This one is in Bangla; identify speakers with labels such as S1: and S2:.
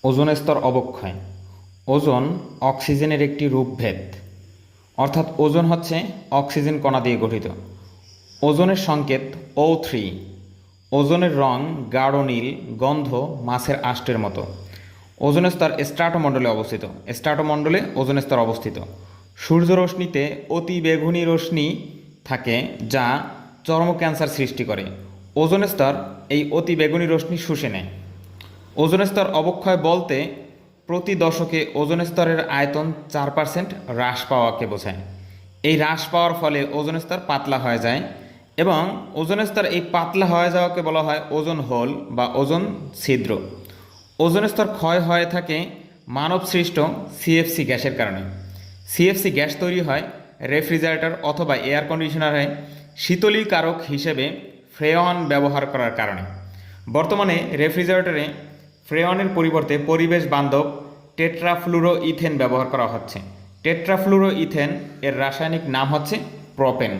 S1: ওজোন স্তর অবক্ষয়। ওজোন অক্সিজেনের একটি রূপভেদ, অর্থাৎ ওজোন হচ্ছে অক্সিজেন কণা দিয়ে গঠিত। ওজোনের সংকেত O3। ওজোনের রং গাঢ় নীল, গন্ধ মাছের আষ্টের মতো। ওজোন স্তর স্ট্র্যাটোমণ্ডলে অবস্থিত। স্ট্র্যাটোমণ্ডলে ওজোন স্তর অবস্থিত। সূর্যরশ্মিতে অতি বেগুনি রশ্মি থাকে যা চর্ম ক্যান্সার সৃষ্টি করে। ওজোন স্তর এই অতি বেগুনি রশ্মি শুষে নেয়। ওজোন স্তর অবক্ষয় বলতে প্রতি দশকে ওজোন স্তরের আয়তন 4% হ্রাস পাওয়াকে বোঝায়। এই হ্রাস পাওয়ার ফলে ওজোন স্তর পাতলা হয়ে যায় এবং ওজোন স্তর এই পাতলা হয়ে যাওয়াকে বলা হয় ওজোন হোল বা ওজোন ছিদ্র। ওজোন স্তর ক্ষয় হয়ে থাকে মানব সৃষ্ট সিএফসি গ্যাসের কারণে। সিএফসি গ্যাস তৈরি হয় রেফ্রিজারেটর অথবা এয়ার কন্ডিশনারে শীতলীকারক হিসেবে ফ্রেয়ন ব্যবহার করার কারণে। বর্তমানে রেফ্রিজারেটরে ফ্রেয়নের পরিবর্তে পরিবেশ বান্ধব টেট্রাফ্লুরো ইথেন ব্যবহার করা হচ্ছে। টেট্রাফ্লুরো ইথেন এর রাসায়নিক নাম হচ্ছে প্রোপেন।